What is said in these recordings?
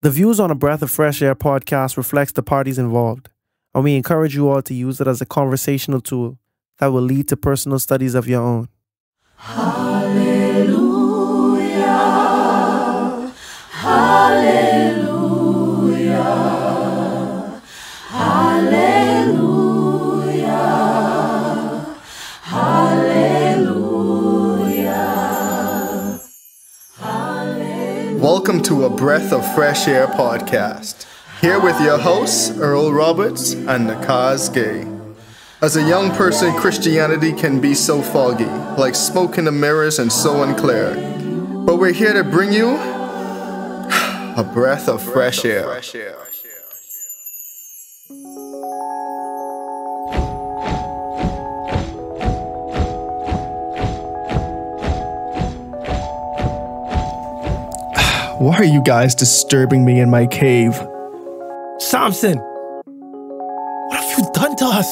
The views on a Breath of Fresh Air podcast reflects the parties involved, and we encourage you all to use it as a conversational tool that will lead to personal studies of your own. Hallelujah, hallelujah, hallelujah, hallelujah, hallelujah. Welcome to a Breath of Fresh Air podcast. Here with your hosts, Earl Roberts and Nakhaz Gay. As a young person, Christianity can be so foggy, like smoke in the mirrors and so unclear. But we're here to bring you a breath of fresh air. Why are you guys disturbing me in my cave? Samson, what have you done to us?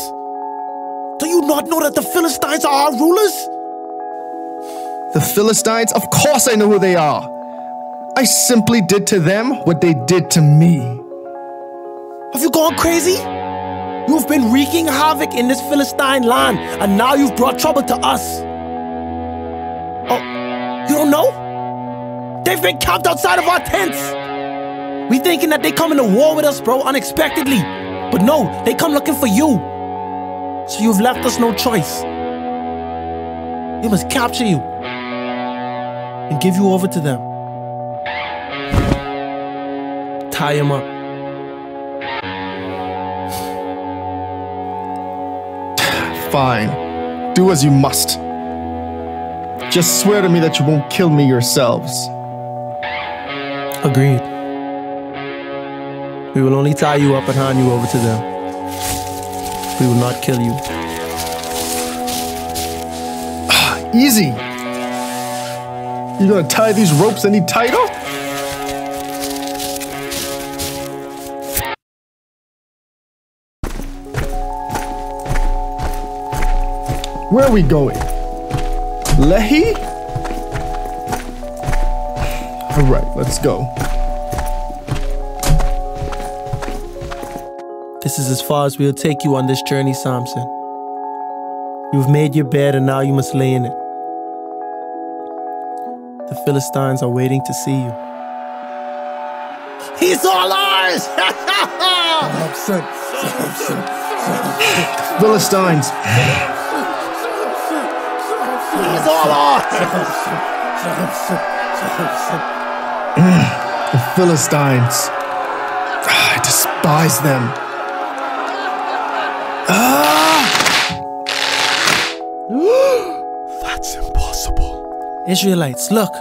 Do you not know that the Philistines are our rulers? The Philistines? Of course I know who they are. I simply did to them what they did to me. Have you gone crazy? You've been wreaking havoc in this Philistine land, and now you've brought trouble to us. Oh, you don't know? They've been camped outside of our tents. We thinking that they coming to war with us, bro, unexpectedly. But no, they come looking for you. So you've left us no choice. They must capture you and give you over to them. Tie him up. Fine. Do as you must. Just swear to me that you won't kill me yourselves. Agreed. We will only tie you up and hand you over to them. We will not kill you. Easy. You gonna tie these ropes any tighter? Where are we going? Lehi? All right, let's go. This is as far as we'll take you on this journey, Samson. You've made your bed and now you must lay in it. The Philistines are waiting to see you. He's all ours! Samson. Philistines. He's all ours! The Philistines. I despise them. That's impossible. Israelites, look.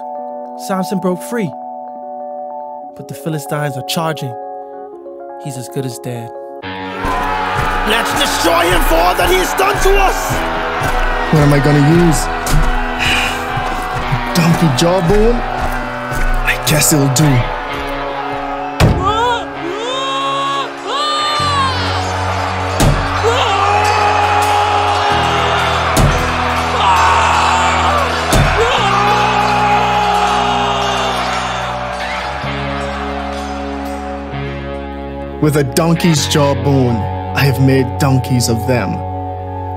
Samson broke free. But the Philistines are charging. He's as good as dead. Let's destroy him for all that he has done to us! What am I gonna use? Donkey jawbone? I guess it'll do. With a donkey's jawbone, I have made donkeys of them.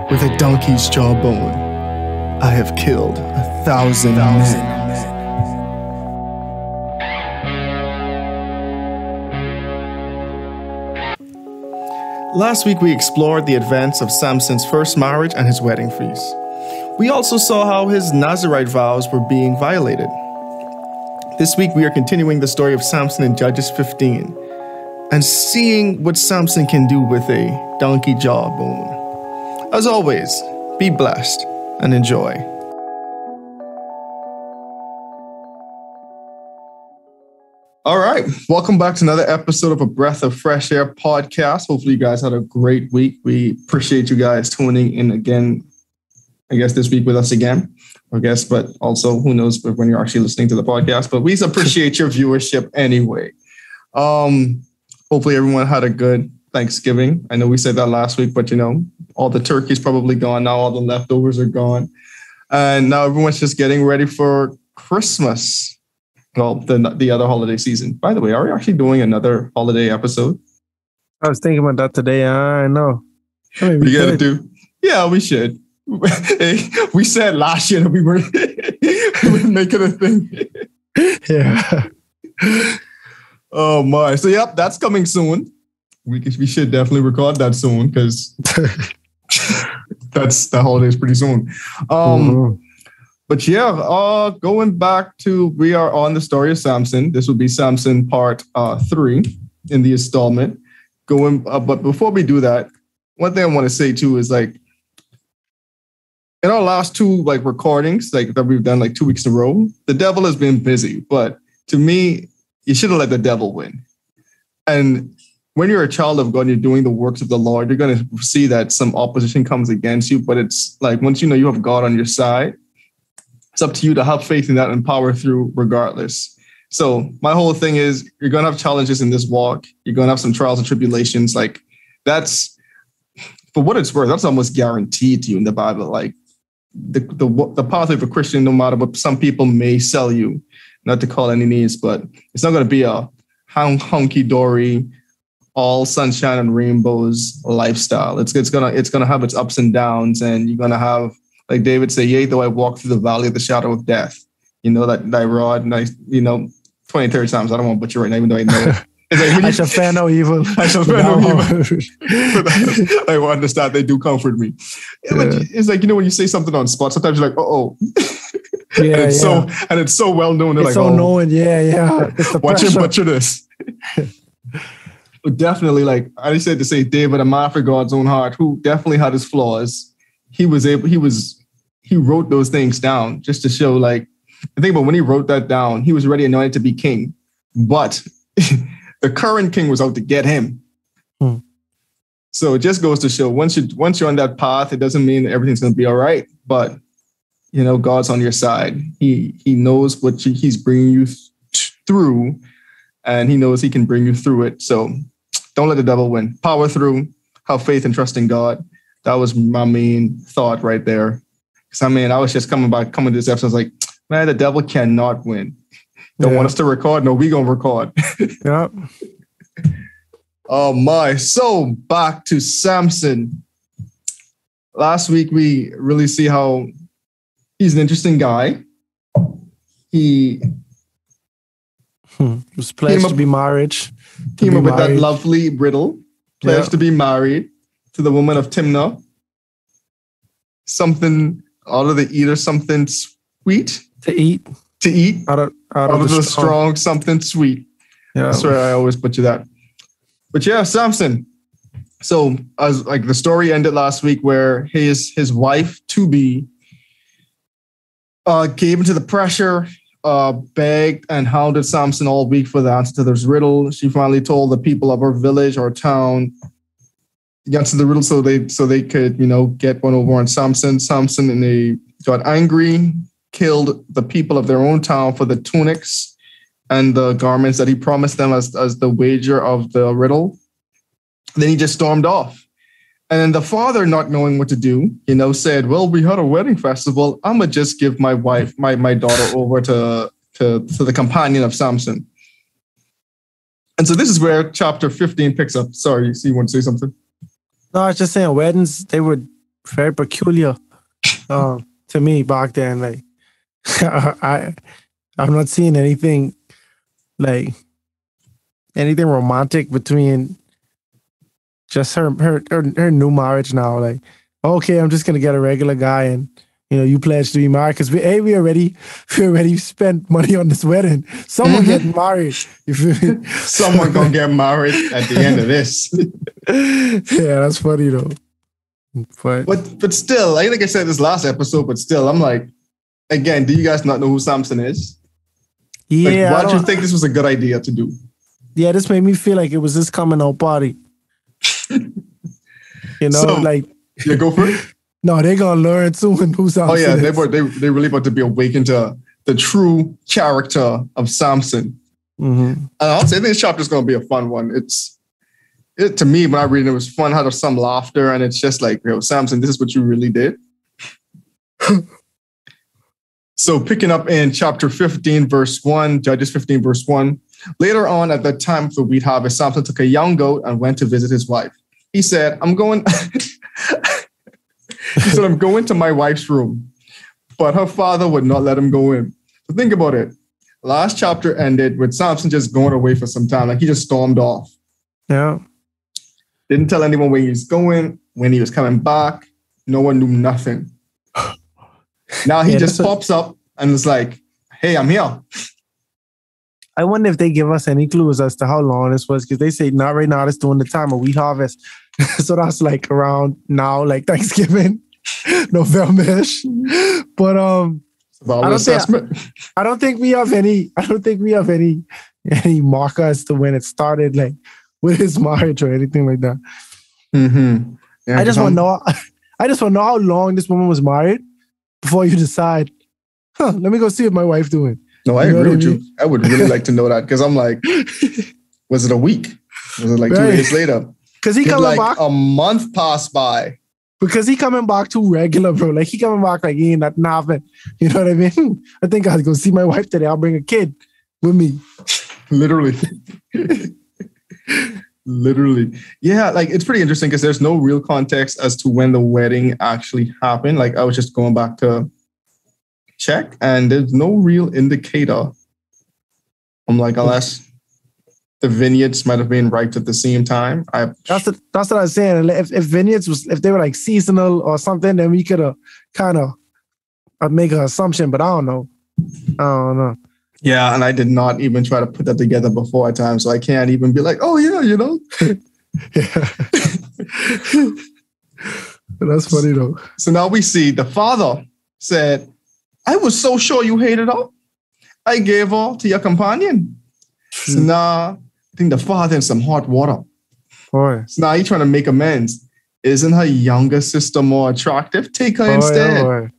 With a donkey's jawbone, I have killed 1,000 men. Last week we explored the events of Samson's first marriage and his wedding feast. We also saw how his Nazarite vows were being violated. This week we are continuing the story of Samson in Judges 15 and seeing what Samson can do with a donkey jawbone. As always, be blessed and enjoy. All right, welcome back to another episode of a Breath of Fresh Air podcast. Hopefully you guys had a great week. We appreciate you guys tuning in again, I guess this week with us again, but also who knows when you're actually listening to the podcast, but we appreciate your viewership anyway. Hopefully everyone had a good Thanksgiving. I know we said that last week, but all the turkey's probably gone now, all the leftovers are gone. And now everyone's just getting ready for Christmas. Well, the other holiday season. By the way, are we actually doing another holiday episode? I was thinking about that today. I know. I mean, We gotta do. Yeah, we should. Hey, we said last year that we were making a thing. Yeah. Oh my! So yep, that's coming soon. We should definitely record that soon because that's the holidays pretty soon. But yeah, going back to we are on the story of Samson. This will be Samson part 3 in the installment. But before we do that, one thing I want to say too is like in our last 2 like recordings like that we've done like 2 weeks in a row, the devil has been busy. But to me, you should have let the devil win. And when you're a child of God and you're doing the works of the Lord, you're going to see that some opposition comes against you. But it's like once you know you have God on your side, it's up to you to have faith in that and power through regardless. So my whole thing is you're going to have challenges in this walk. You're going to have some trials and tribulations. Like that's, for what it's worth, that's almost guaranteed to you in the Bible. Like the pathway of a Christian, no matter what some people may sell you, not to call any names, but it's not going to be a hunky-dory, all sunshine and rainbows lifestyle. It's gonna have its ups and downs, and you're gonna have, like David said, yea, though I walk through the valley of the shadow of death. You know that thy rod, nice, 20, 30 times. I don't want to butcher it, even though I know it. It's like I shall fear no evil. I shall fear no evil. I understand they do comfort me. Yeah. It's like when you say something on spot, sometimes you're like, oh. Yeah, it's so well known. It's like, so known. Yeah. Watch him butcher this. But definitely, like I said to say, David, a man after God's own heart, who definitely had his flaws. He wrote those things down just to show, like, I think, but when he wrote that down, he was already anointed to be king, but the current king was out to get him. So it just goes to show once you're on that path, it doesn't mean that everything's going to be all right, but God's on your side. He knows what he's bringing you through, and he knows he can bring you through it. So don't let the devil win. Power through, have faith and trust in God. That was my main thought right there. Because I was just coming to this episode. I was like, man, the devil cannot win. Don't want us to record? No, we gonna record. Yeah. Oh my. So back to Samson. Last week we really see how he's an interesting guy. He was pledged to be married. Came up with that lovely riddle. Pledged to be married to the woman of Timnah. Something out of the eater, something sweet. To eat. Out of the strong, something sweet. Yeah. That's why I always butcher that. But yeah, Samson. So as like the story ended last week where his wife to be gave into the pressure, begged and hounded Samson all week for the answer to this riddle. She finally told the people of her village or town the answer to the riddle so they could, get one over on Samson. Samson, and they got angry, killed the people of their own town for the tunics and the garments that he promised them as the wager of the riddle. Then he just stormed off. And then the father, not knowing what to do, said, well, we had a wedding festival. I'm going to just give my wife, my daughter over to the companion of Samson. And so this is where chapter 15 picks up. Sorry, you want to say something? No, I was just saying weddings, they were very peculiar to me back then. Like, I'm not seeing anything romantic between just her new marriage now. Like, okay, I'm just gonna get a regular guy, and you pledge to be married because we already spent money on this wedding. Someone getting married. Someone gonna get married at the end of this. Yeah, that's funny though. But still, like I said this last episode, but still, I'm like, again, do you guys not know who Samson is? Yeah. Why do you think this was a good idea to do? Yeah, this made me feel like it was this coming out party. Yeah, go for it. No, they're gonna learn soon who Samson is. Oh yeah, they really about to be awakened to the true character of Samson. Mm-hmm. And I'll say this chapter is gonna be a fun one. To me, when I read it, it was fun, had some laughter, and it's just like, Samson, this is what you really did. So picking up in chapter 15, verse 1, Judges 15, verse 1. Later on, at the time of the wheat harvest, Samson took a young goat and went to visit his wife. He said, I'm going to my wife's room. But her father would not let him go in. So think about it. Last chapter ended with Samson just going away for some time. Like he just stormed off. Yeah. Didn't tell anyone where he was going, when he was coming back. No one knew nothing. Now he just pops up and is like, hey, I'm here. I wonder if they give us any clues as to how long this was, because they say not right now, it's during the time of wheat harvest. So that's like around now, like Thanksgiving, November-ish. But I don't think we have any marker as to when it started, like with his marriage or anything like that. Mm-hmm. Yeah, I just want to know how long this woman was married before you decide, let me go see what my wife doing. No, I agree with you. I would really like to know that, because I'm like, was it a week? Was it like 2 days later? Because he coming back. A month passed by. Because he coming back too regular, bro. Like he coming back like he ain't nothing happened. You know what I mean? I think I'll go see my wife today. I'll bring a kid with me. Literally. Literally. Yeah, like it's pretty interesting because there's no real context as to when the wedding actually happened. Like I was just going back to check and there's no real indicator. I'm like, unless the vineyards might have been ripe at the same time. That's what I was saying. If vineyards if they were like seasonal or something, then we could have kind of make an assumption, but I don't know. Yeah, and I did not even try to put that together before time, so I can't even be like, oh yeah, you know. Yeah. That's funny though. So now we see the father said, I was so sure you hated her. I gave her to your companion. So now I think the father in some hot water. Boy. So now he's trying to make amends. Isn't her younger sister more attractive? Take her instead. Boy.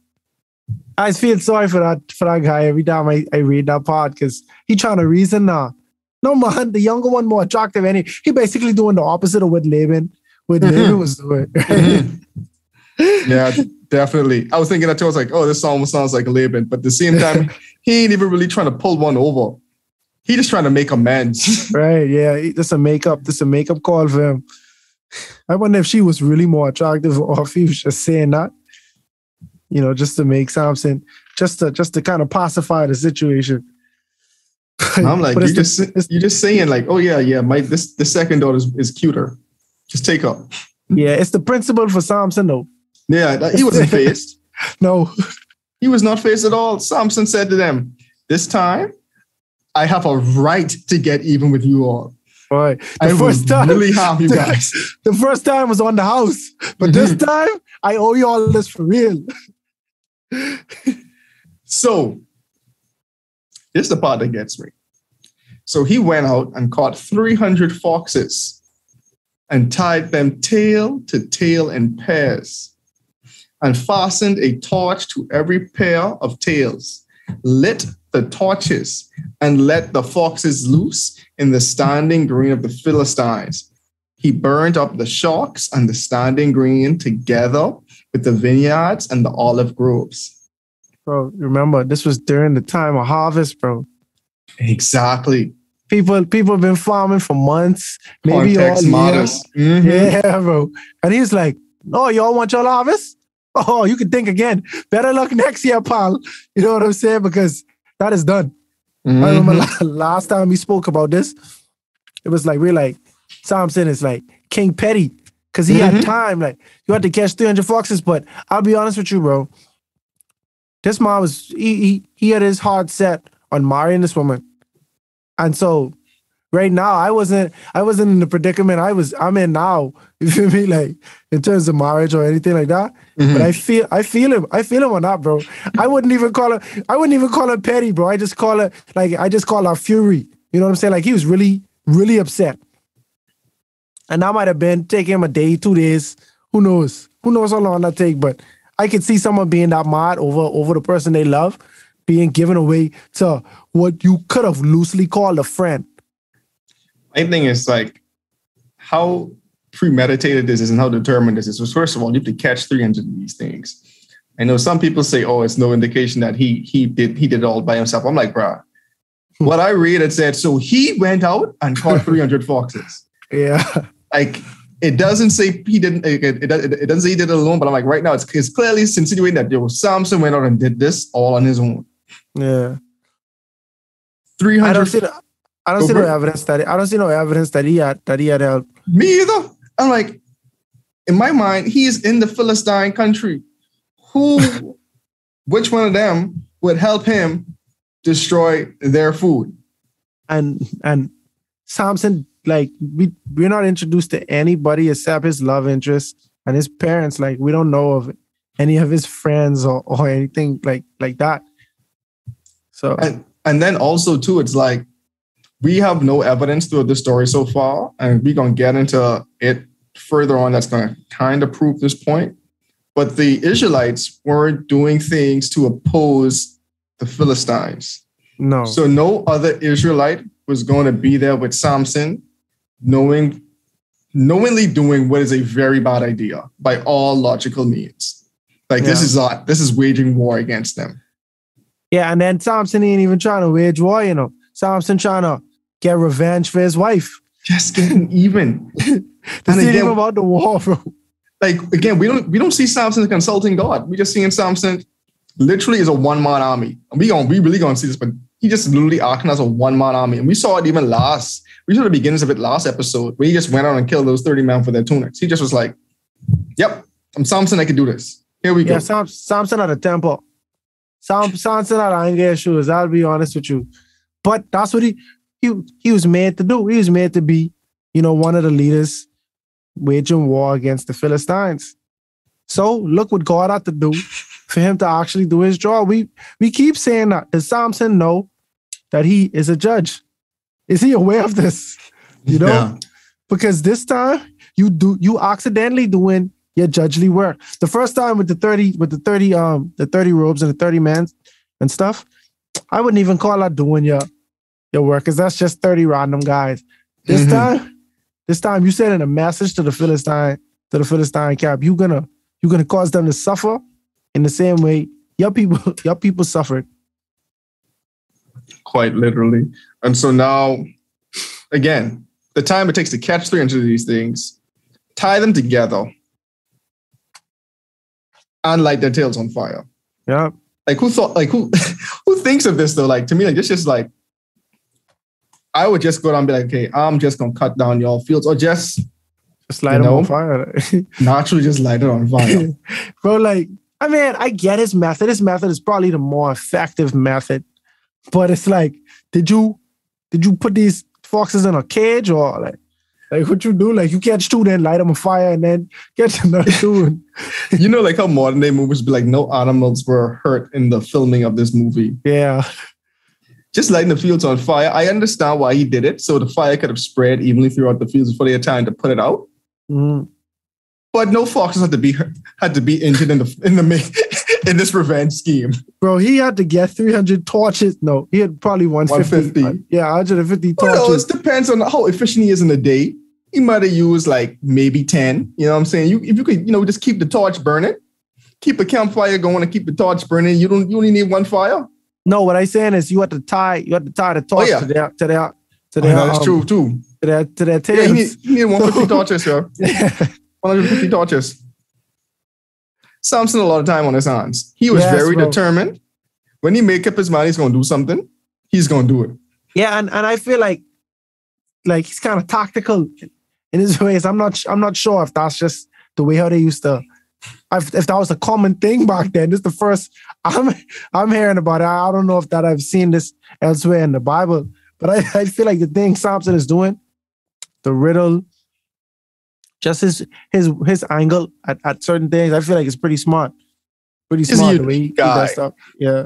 I feel sorry for that guy every time I read that part, because he trying to reason now. No man, the younger one more attractive. And he basically doing the opposite of what Laban was doing. Yeah, definitely. I was thinking that too. I was like, oh, this almost sounds like Laban. But at the same time, he ain't even really trying to pull one over. He just trying to make amends. Right, yeah. This a makeup call for him. I wonder if she was really more attractive or if he was just saying that, you know, just to make Samson, just to kind of pacify the situation. I'm like, you're just saying like, oh yeah, the second daughter is cuter. Just take her. Yeah, it's the principle for Samson though. Yeah, he wasn't phased. No. He was not phased at all. Samson said to them, this time, I have a right to get even with you all. Right. I first time really harm you guys. The first time was on the house. But this time, I owe you all this for real. So, this is the part that gets me. So he went out and caught 300 foxes and tied them tail to tail in pairs and fastened a torch to every pair of tails, lit the torches, and let the foxes loose in the standing green of the Philistines. He burned up the shocks and the standing green together with the vineyards and the olive groves. Bro, remember, this was during the time of harvest, bro. Exactly. People have been farming for months, maybe Context all matters. year. Yeah, bro. And he's like, "Oh, y'all want your harvest? Oh, you can think again. Better luck next year, pal." You know what I'm saying? Because that is done. I remember last time we spoke about this, it was like, we're like, Samson is like King Petty, because he had time. Like, you had to catch 300 foxes, but I'll be honest with you, bro. This man was, he had his heart set on marrying this woman. And so right now, I wasn't in the predicament I'm in now. You feel me? Like in terms of marriage or anything like that. But I feel him on that, bro. I wouldn't even call her petty, bro. I just call her fury. You know what I'm saying? Like he was really, really upset. And that might have been taking him a day, 2 days. Who knows? Who knows how long that take? But I could see someone being that mad over the person they love being given away to what you could have loosely called a friend. My thing is like how premeditated this is and how determined this is. So first of all, you have to catch 300 of these things. I know some people say, "Oh, it's no indication that he did it all by himself." I'm like, bruh, what I read, it said, so he went out and caught 300 foxes. Yeah. Like, it doesn't say he didn't. It doesn't say he did it alone. But I'm like, right now, it's clearly insinuating that Samson went out and did this all on his own. Yeah. 300. I don't see no evidence that he had help. Me either. I'm like, in my mind, he is in the Philistine country. Which one of them would help him destroy their food? And Samson, like, we're not introduced to anybody except his love interest and his parents. Like, we don't know of any of his friends or anything like that. So and then also too, it's like we have no evidence throughout the story so far, and we're gonna get into it further on. That's gonna kind of prove this point. But the Israelites weren't doing things to oppose the Philistines. No. So no other Israelite was going to be there with Samson, knowingly doing what is a very bad idea by all logical means. Like, this is waging war against them. Yeah, and then Samson ain't even trying to wage war, you know. Samson trying to get revenge for his wife. Just getting even. This ain't even about the war, bro. Like, again, we don't see Samson consulting God. We just seeing Samson literally is a one-man army. And we really gonna see this, but he just literally acting as a one-man army. And we saw it even we saw the beginnings of it last episode, where he just went out and killed those 30 men for their tunics. He just was like, yep, I'm Samson, I can do this. Here we go. Yeah, Samson had a temper. Samson had anger issues, I'll be honest with you. But that's what he was made to do. He was made to be, one of the leaders waging war against the Philistines. So look what God had to do for him to actually do his job. We keep saying that. Does Samson know that he is a judge? Is he aware of this? Yeah. Because this time you accidentally doing your judgely work. The first time with the 30 robes and the 30 men and stuff, I wouldn't even call that doing your work, because that's just 30 random guys. This time you sending a message to the Philistine camp. You're gonna cause them to suffer in the same way your people suffered. Quite literally. And so now, again, the time it takes to catch 300 of these things, tie them together, and light their tails on fire. Yeah. Like, who thinks of this though? Like, to me, like, this just like, I would just go down and be like, okay, I'm just gonna cut down your fields, or just light them on fire. Naturally just light it on fire. Bro, like, I mean, I get his method. His method is probably the more effective method. But it's like, did you put these foxes in a cage, or like what you do? Like, you catch two, then light them on fire, and then catch another two. Like how modern day movies be like, no animals were hurt in the filming of this movie. Yeah. Just lighting the fields on fire. I understand why he did it, so the fire could have spread evenly throughout the fields before they had time to put it out. Mm. But no foxes had to be injured in this revenge scheme. Bro, he had to get 300 torches. No, he had probably 150. Yeah, 150 torches. Well, it depends on how efficient he is in the day. He might have used like maybe 10. You know what I'm saying? If you could, just keep the torch burning, keep a campfire going, and keep the torch burning. You only need one fire. No, what I'm saying is you had to tie the torch to their that's true too. To their tails. He needed 150 torches, yo. 150 torches. Samson a lot of time on his hands. He was very determined. When he make up his mind he's gonna do something, he's gonna do it. Yeah, and I feel like he's kind of tactical in his ways. I'm not sure if that's just the way how they used to. If that was a common thing back then. This is the first I'm hearing about it. I don't know if that I've seen this elsewhere in the Bible, but I feel like the thing Samson is doing, the riddle, just his angle at certain things, I feel like it's pretty smart. Pretty smart the way he does stuff. Yeah.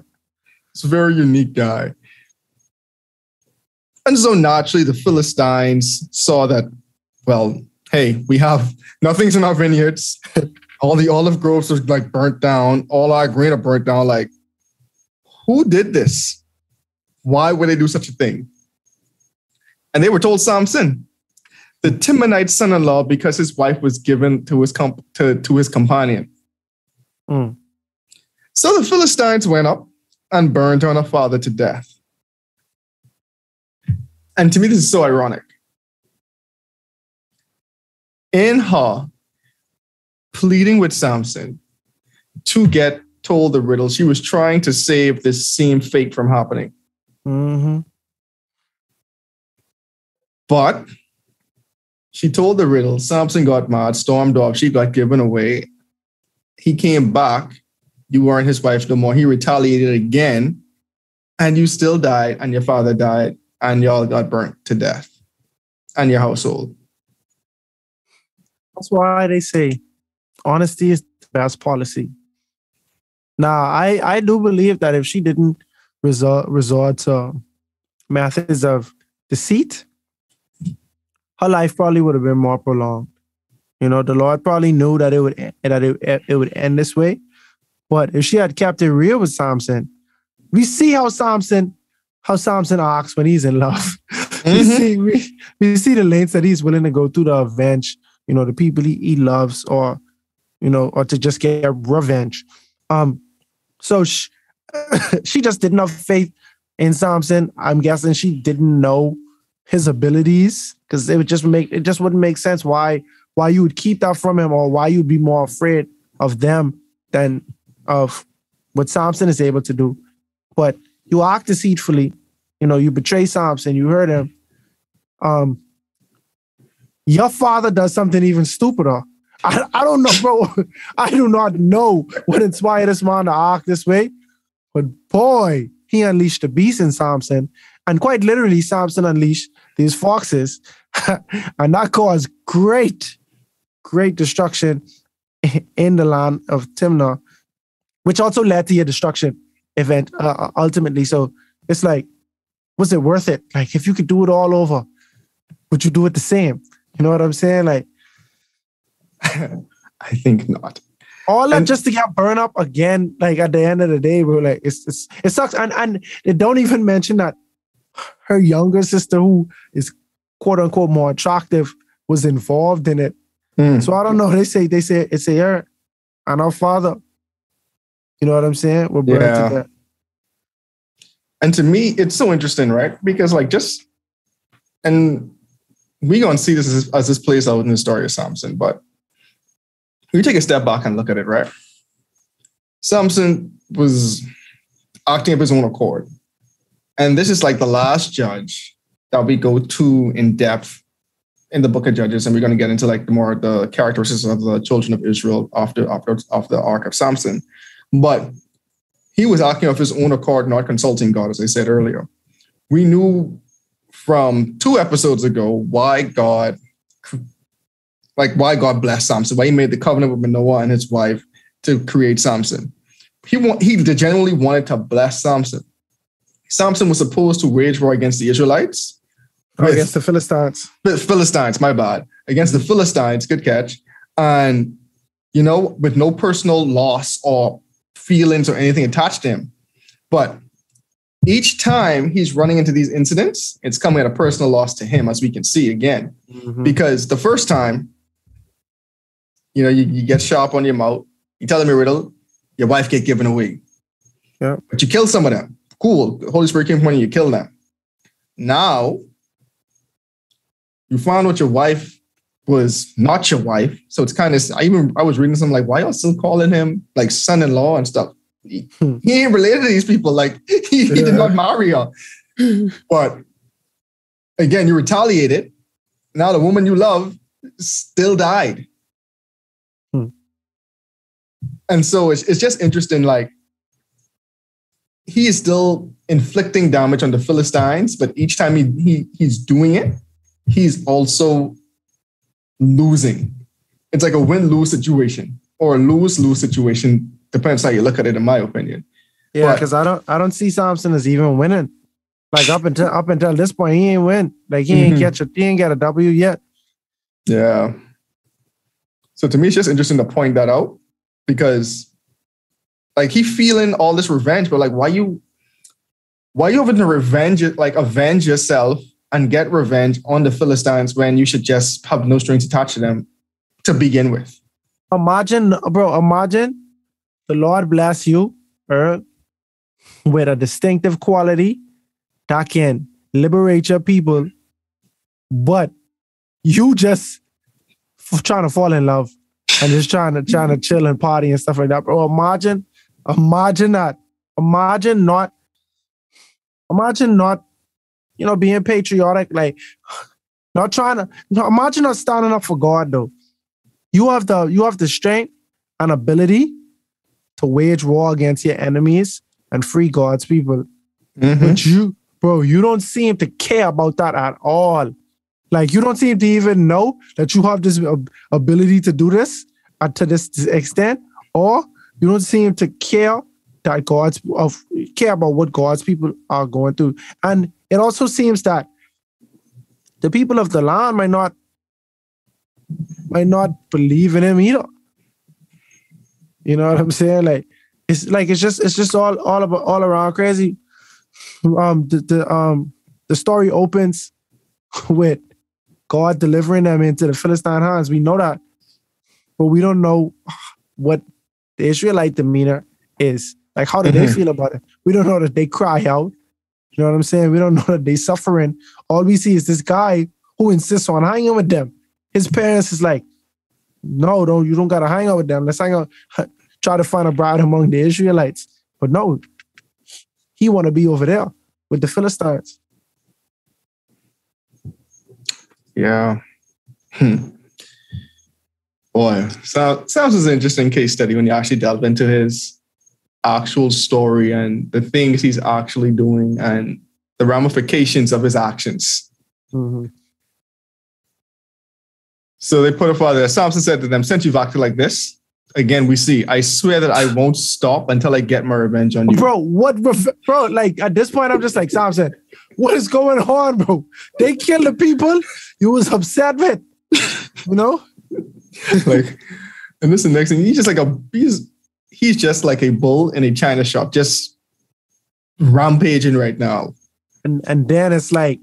It's a very unique guy. And so naturally the Philistines saw that, well, hey, we have nothing's in our vineyards. All the olive groves are like burnt down. All our grain are burnt down. Like, who did this? Why would they do such a thing? And they were told Samson, the Timonite son-in-law, because his wife was given to his companion. Mm. So the Philistines went up and burned her father to death. And to me, this is so ironic. In her pleading with Samson to get told the riddle, she was trying to save this same fate from happening. Mm-hmm. But she told the riddle. Samson got mad, stormed off. She got given away. He came back. You weren't his wife no more. He retaliated again. And you still died. And your father died. And y'all got burnt to death. And your household. That's why they say honesty is the best policy. Now, I do believe that if she didn't resort to methods of deceit, her life probably would have been more prolonged. You know, the Lord probably knew that it would end this way. But if she had kept it real with Samson, we see how Samson acts when he's in love. Mm-hmm. we see the lengths that he's willing to go through to avenge, you know, the people he loves, or, you know, or to just get revenge. So she just didn't have faith in Samson. I'm guessing she didn't know his abilities, because it just wouldn't make sense why you would keep that from him, or why you'd be more afraid of them than of what Samson is able to do. But you act deceitfully, you know, you betray Samson, you hurt him. Your father does something even stupider. I don't know, bro. I do not know what inspired this man to act this way. But boy, he unleashed the beast in Samson. And quite literally, Samson unleashed these foxes. And that caused great destruction in the land of Timnah, which also led to your destruction event ultimately. So it's like, was it worth it? Like, if you could do it all over, would you do it the same? You know what I'm saying? Like, I think not. All that just to get burned up again, like at the end of the day, bro, like it sucks. And they don't even mention that her younger sister, who is quote unquote more attractive, was involved in it. So I don't know. They say it's her and our father. You know what I'm saying? We're burned to death. And to me, it's so interesting, right? Because and we're going to see this as this plays out in the story of Samson, but you take a step back and look at it, right? Samson was acting of his own accord. And this is like the last judge that we go to in depth in the book of Judges. And we're going to get into like the characteristics of the children of Israel after the arc of Samson. But he was acting of his own accord, not consulting God, as I said earlier. We knew from 2 episodes ago why God blessed Samson, why he made the covenant with Manoah and his wife to create Samson. He genuinely wanted to bless Samson. Samson was supposed to wage war against the Israelites. Against the Philistines. My bad. Against the Philistines, good catch. And, you know, with no personal loss or feelings or anything attached to him. But each time he's running into these incidents, it's coming at a personal loss to him, as we can see again. Mm-hmm. Because the first time, you know, you get sharp on your mouth, you tell them a riddle, your wife get given away. Yeah. But you kill some of them. Cool. The Holy Spirit came from when you kill them. Now, you find out your wife was not your wife. So it's kind of, I was reading something like, why y'all still calling him like son-in-law and stuff? He ain't related to these people. Like he did not marry her. But again, you retaliated. Now the woman you love still died. And so it's just interesting. Like he is still inflicting damage on the Philistines, but each time he's doing it, he's also losing. It's like a win-lose situation or a lose-lose situation. Depends how you look at it, in my opinion. Yeah, because I don't see Samson as even winning. Like up until this point, he ain't win. Like he ain't get a W yet. Yeah. So to me, it's just interesting to point that out because, like, he feeling all this revenge, but like, why you having to avenge yourself and get revenge on the Philistines when you should just have no strings attached to them to begin with? Imagine the Lord bless you Earl, with a distinctive quality that can liberate your people, but you just trying to fall in love and just trying to chill and party and stuff like that, bro. Imagine that. Imagine not, being patriotic, like not trying to. Imagine not standing up for God though. You have the strength and ability to wage war against your enemies and free God's people. Mm-hmm. But you don't seem to care about that at all. Like, you don't seem to even know that you have this ability to do this to this extent, or you don't seem to care that care about what God's people are going through. And it also seems that the people of the land might not believe in him either. You know what I'm saying? Like it's just all around crazy. The story opens with God delivering them into the Philistine hands. We know that, but we don't know what the Israelite demeanor is. Like, how do they feel about it? We don't know that they cry out. You know what I'm saying? We don't know that they suffering. All we see is this guy who insists on hanging with them. His parents is like, no, you don't gotta hang out with them. Let's hang out, try to find a bride among the Israelites. But no, he want to be over there with the Philistines. Yeah. Boy, Samson's an interesting case study when you actually delve into his actual story and the things he's actually doing and the ramifications of his actions. Mm-hmm. So they put a father there. Samson said to them, since you've acted like this, again, we see, I swear that I won't stop until I get my revenge on you. Bro, bro, like at this point, I'm just like, Samson, what is going on, bro? They killed the people you was upset with, you know? Like, and this is the next thing. He's just like a bull in a china shop, just rampaging right now. And then it's like,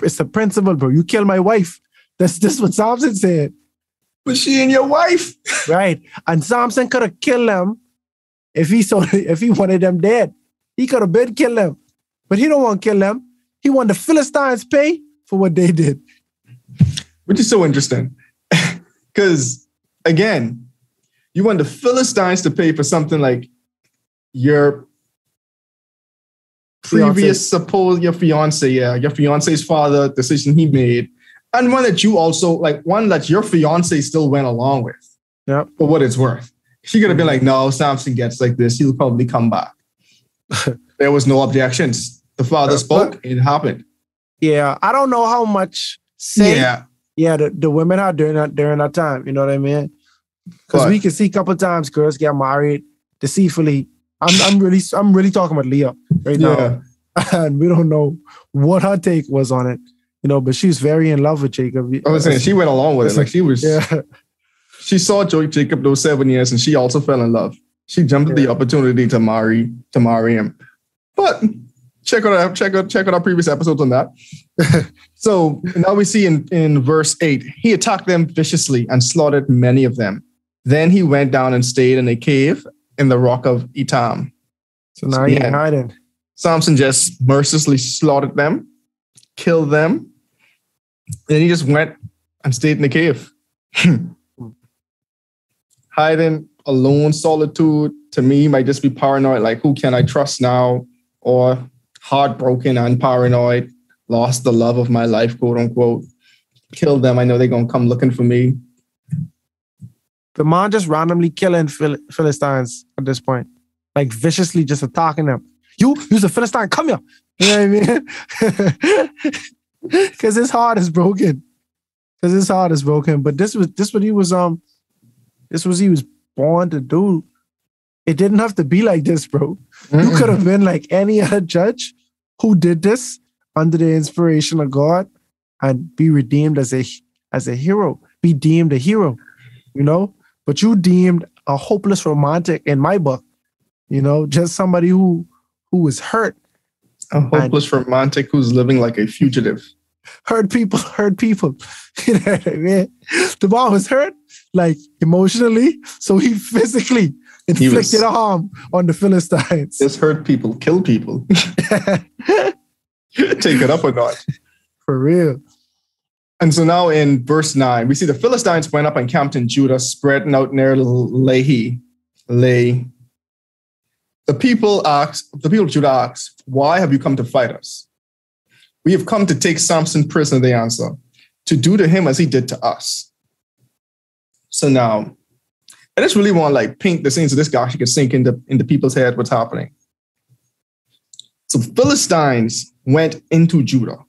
it's the principle, bro. You killed my wife. That's what Samson said. But she ain't your wife. Right. And Samson could have killed them if he wanted them dead. He could have been killed them. But he don't want to kill them. He want the Philistines pay for what they did. Which is so interesting. Because, again, you want the Philistines to pay for something like your previous, your fiance's father, decision he made. And one that you also, like one that your fiance still went along with. Yeah. For what it's worth. She could have been like, no, Samson gets like this. He'll probably come back. There was no objections. The father spoke. It happened. Yeah. I don't know how much say the women had during that time. You know what I mean? Because we can see a couple of times girls get married deceitfully. I'm really talking about Leah right now. And we don't know what her take was on it. You know, but she's very in love with Jacob. I was saying she went along with it. Like she was, she saw Jacob those 7 years, and she also fell in love. She jumped at the opportunity to marry him. But check out our previous episodes on that. So now we see in verse 8, he attacked them viciously and slaughtered many of them. Then he went down and stayed in a cave in the rock of Etam. So now he's hiding. Samson just mercilessly slaughtered them, killed them. Then he just went and stayed in the cave. Hiding, alone, solitude, to me, might just be paranoid. Like, who can I trust now? Or heartbroken and paranoid, lost the love of my life, quote unquote. Killed them. I know they're going to come looking for me. The man just randomly killing Philistines at this point. Like, viciously just attacking them. You's a Philistine, come here. You know what I mean? Because his heart is broken. But this what he was born to do. It didn't have to be like this, bro. You could have been like any other judge who did this under the inspiration of God and be redeemed as a hero. Be deemed a hero, you know? But you deemed a hopeless romantic in my book, you know, just somebody who was hurt. A hopeless romantic who's living like a fugitive. Hurt people. You know what I mean? The man was hurt, like emotionally, so he physically inflicted harm on the Philistines. Just hurt people, kill people. Take it up a notch. For real. And so now in verse 9, we see the Philistines went up and camped in Judah, spreading out near Lehi. The people of Judah asked, "Why have you come to fight us?" "We have come to take Samson prisoner," they answer, "to do to him as he did to us." So now, I just really want to like paint the scene so this guy actually can sink into people's head what's happening. So Philistines went into Judah.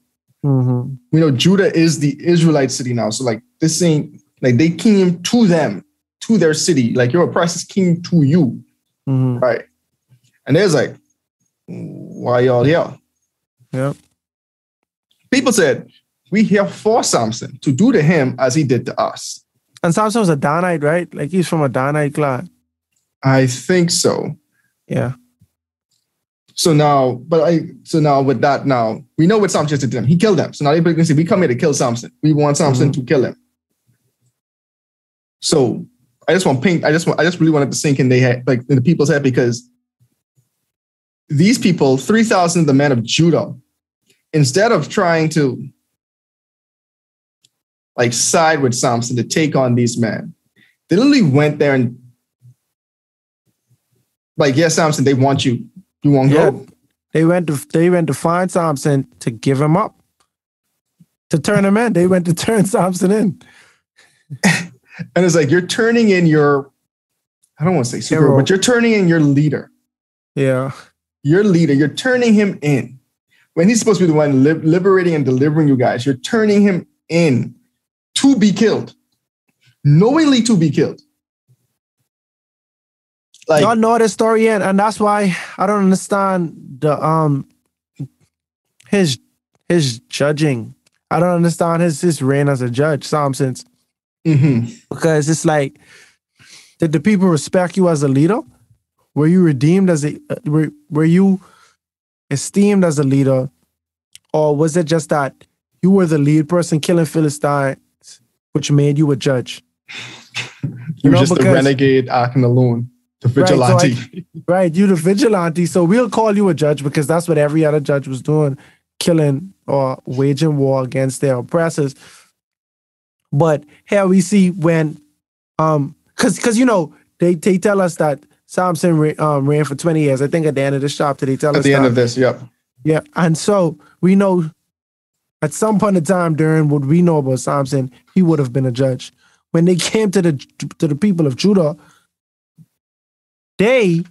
Mm-hmm. We know Judah is the Israelite city now. So like this ain't like they came to them, to their city. Like your oppressors came to you. Mm-hmm. Right. And there's like, why y'all here? Yep. People said, "We here for Samson to do to him as he did to us." And Samson was a Danite, right? Like he's from a Danite clan. I think so. Yeah. So now with that, now we know what Samson did to them. He killed them. So now people can say, "We come here to kill Samson. We want Samson to kill him." So I just really wanted to sink in their head, like in the people's head, because these people, 3,000 of the men of Judah, instead of trying to like side with Samson to take on these men, they literally went there and like, "Yeah, Samson, they want you. You won't go." They went to find Samson to give him up, to turn him in. They went to turn Samson in. And it's like, you're turning in your, I don't want to say super, hero, but you're turning in your leader. Yeah. Your leader, you're turning him in. When he's supposed to be the one liberating and delivering you guys, you're turning him in to be killed. Knowingly to be killed. Like, y'all know the story, and that's why I don't understand the his judging. I don't understand his reign as a judge, Samson's. Mm-hmm. Because it's like, did the people respect you as a leader? Were you redeemed as were you esteemed as a leader? Or was it just that you were the lead person killing Philistines, which made you a judge? You're just the renegade acting alone, the vigilante. Right, you the vigilante. So we'll call you a judge because that's what every other judge was doing, killing or waging war against their oppressors. But here we see when, because you know they tell us that Samson ran for 20 years. I think at the end of this chapter they tell us at the end of this, yep. Yeah, and so we know at some point in time during what we know about Samson, he would have been a judge. When they came to the people of Judah, they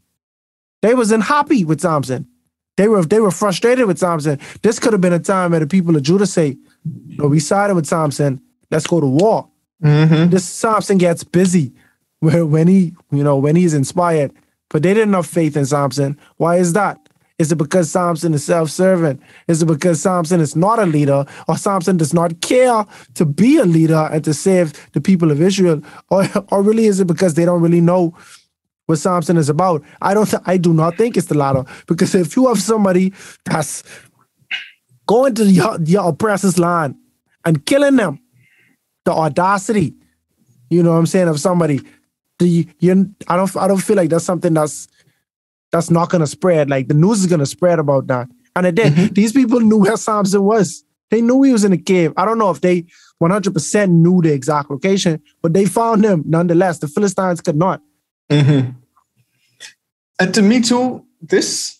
wasn't happy with Samson. They were frustrated with Samson. This could have been a time where the people of Judah say, "No, we sided with Samson. Let's go to war." Mm-hmm. This Samson gets busy when he's inspired, but they didn't have faith in Samson. Why is that? Is it because Samson is self-serving? Is it because Samson is not a leader, or Samson does not care to be a leader and to save the people of Israel? Or really is it because they don't really know what Samson is about? I do not think it's the latter, because if you have somebody that's going to your oppressor's land and killing them, the audacity, you know what I'm saying, of somebody, I don't feel like that's something that's not going to spread. Like the news is going to spread about that. And it did. Mm-hmm. These people knew where Samson was. They knew he was in a cave. I don't know if they 100% knew the exact location, but they found him nonetheless. The Philistines could not. Mm-hmm. And to me too, this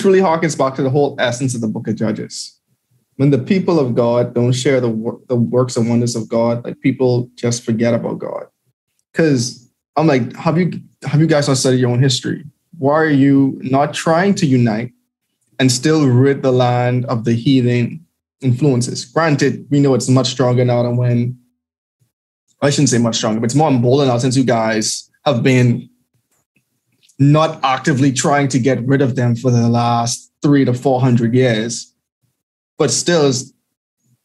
really harkens back to the whole essence of the book of Judges. When the people of God don't share the works and wonders of God, like people just forget about God. Because I'm like, have you guys not studied your own history? Why are you not trying to unite and still rid the land of the heathen influences? Granted, we know it's much stronger now than when, I shouldn't say much stronger, but it's more emboldened now since you guys have been not actively trying to get rid of them for the last 300 to 400 years. But still,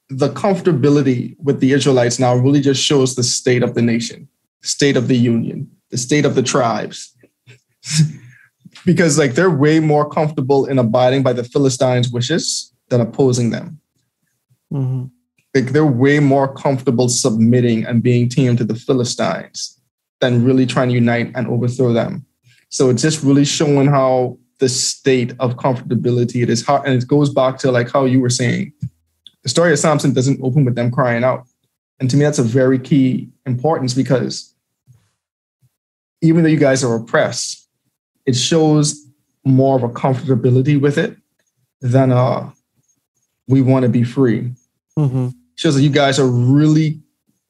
the comfortability with the Israelites now really just shows the state of the nation, state of the union, the state of the tribes. Because like they're way more comfortable in abiding by the Philistines' wishes than opposing them. Mm-hmm. Like they're way more comfortable submitting and being tamed to the Philistines than really trying to unite and overthrow them. So it's just really showing how the state of comfortability it is hard. And it goes back to like how you were saying, the story of Samson doesn't open with them crying out. And to me, that's a very key importance, because even though you guys are oppressed, it shows more of a comfortability with it than we want to be free. Mm-hmm. It shows that you guys are really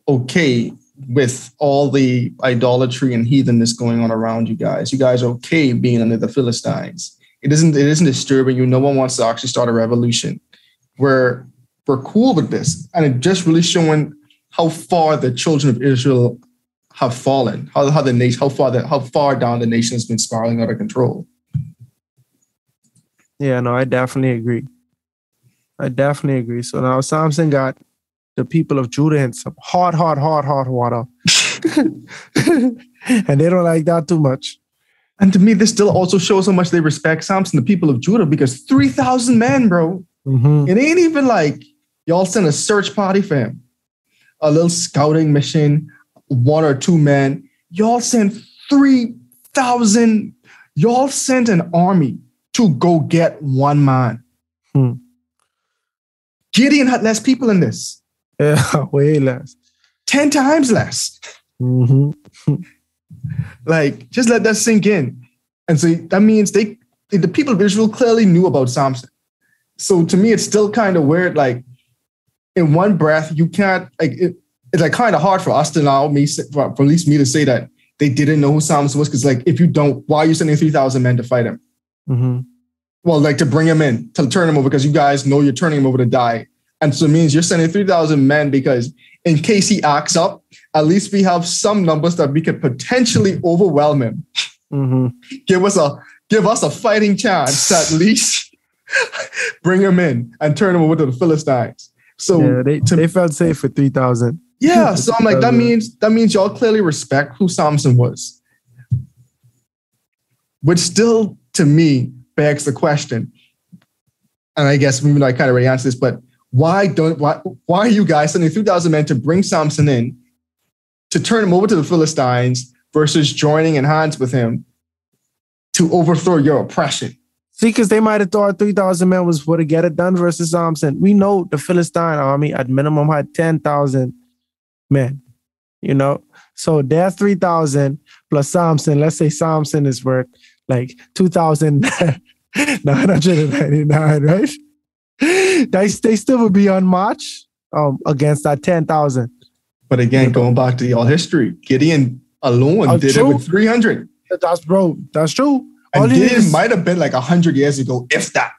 okay with all the idolatry and heathenness going on around you guys. You guys are okay being under the Philistines. It isn't disturbing you. No one wants to actually start a revolution. We're cool with this. And it just really showing how far the children of Israel have fallen, how far down the nation has been spiraling out of control. Yeah, no, I definitely agree. So now Samson got the people of Judah in some hot water. And they don't like that too much. And to me, this still also shows how much they respect Samson, the people of Judah, because 3,000 men, bro. Mm-hmm. It ain't even like y'all sent a search party for him, a little scouting mission, 1 or 2 men. Y'all sent 3,000. Y'all sent an army to go get 1 man. Gideon had less people in this. Yeah, way less. 10 times less. Mm-hmm. Like, just let that sink in. And so that means the people of Israel clearly knew about Samson. So to me, it's still kind of weird. Like, in one breath, you can't, like, it's like kind of hard for us to now, for at least me to say that they didn't know who Samson was. Because, like, if you don't, why are you sending 3,000 men to fight him? Mm-hmm. Well, like, to bring him in, to turn him over, because you guys know you're turning him over to die. And so it means you're sending 3,000 men because in case he acts up, at least we have some numbers that we could potentially overwhelm him. Mm-hmm. Give us a fighting chance to at least bring him in and turn him over to the Philistines. So yeah, they felt safe for 3,000. Yeah, so I'm like, that means y'all clearly respect who Samson was. Which still, to me, begs the question, and I guess even though I kind of already answered this, but why are you guys sending 3,000 men to bring Samson in to turn him over to the Philistines versus joining in hands with him to overthrow your oppression? See, because they might have thought 3,000 men was what to get it done versus Samson. We know the Philistine army at minimum had 10,000 men, you know? So their 3,000 plus Samson, let's say Samson is worth like 2,999, right? They still would be unmatched against that 10,000. But again, going back to y'all history, Gideon alone did true. It with 300. That's true. And Gideon might have been like 100 years ago, if that.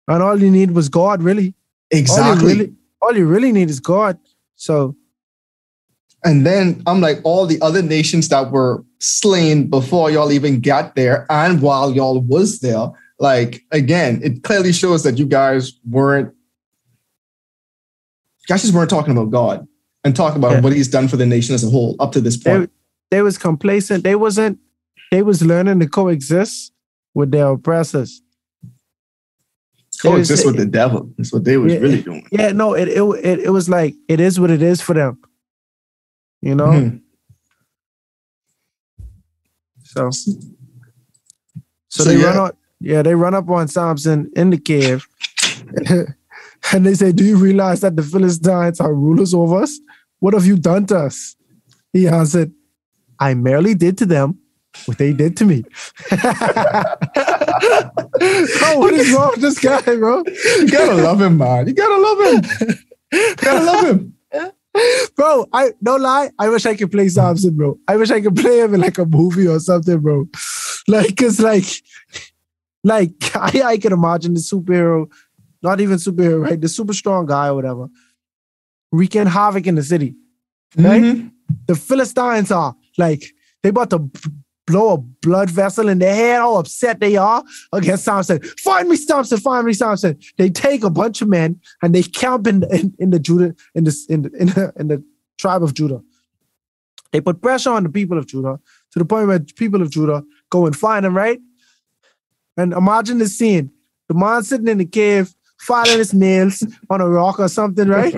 And all you need was God, really. Exactly. All you really need is God. So. And then I'm like, all the other nations that were slain before y'all even got there and while y'all was there, like, again, it clearly shows that you guys just weren't talking about God and talking about what he's done for the nation as a whole up to this point. They was complacent. They was learning to coexist with their oppressors. Coexist with the devil. That's what they was really doing. Yeah, no, it was like, it is what it is for them. You know? Mm-hmm. So they run out. Yeah, they run up on Samson in the cave. And they say, do you realize that the Philistines are rulers over us? What have you done to us? He answered, I merely did to them what they did to me. Oh, what is wrong with this guy, bro? You gotta love him, man. You gotta love him. Bro, I don't lie. I wish I could play Samson, bro. I wish I could play him in like a movie or something, bro. Like, cause like I can imagine the superhero, not even superhero, right? The super strong guy or whatever, wreaking havoc in the city, right? Mm-hmm. The Philistines are like, they about to blow a blood vessel in their head, how upset they are against Samson. Find me Samson. They take a bunch of men and they camp in the tribe of Judah. They put pressure on the people of Judah to the point where the people of Judah go and find them, right? And imagine the scene. The man sitting in the cave, filing his nails on a rock or something, right?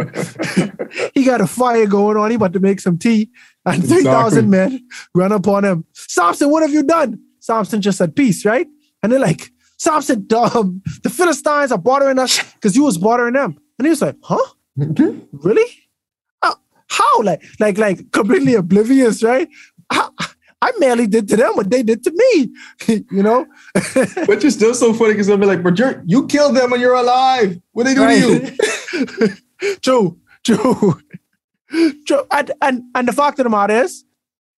He got a fire going on. He about to make some tea. And 3,000 men run upon him. Samson, what have you done? Samson just said, peace, right? And they're like, Samson, the Philistines are bothering us because you was bothering them. And he was like, huh? Really? How? Like completely oblivious, right? I merely did to them what they did to me, you know? But you're still so funny because they'll be like, but you killed them when you're alive. What they do to you? True. And the fact of the matter is,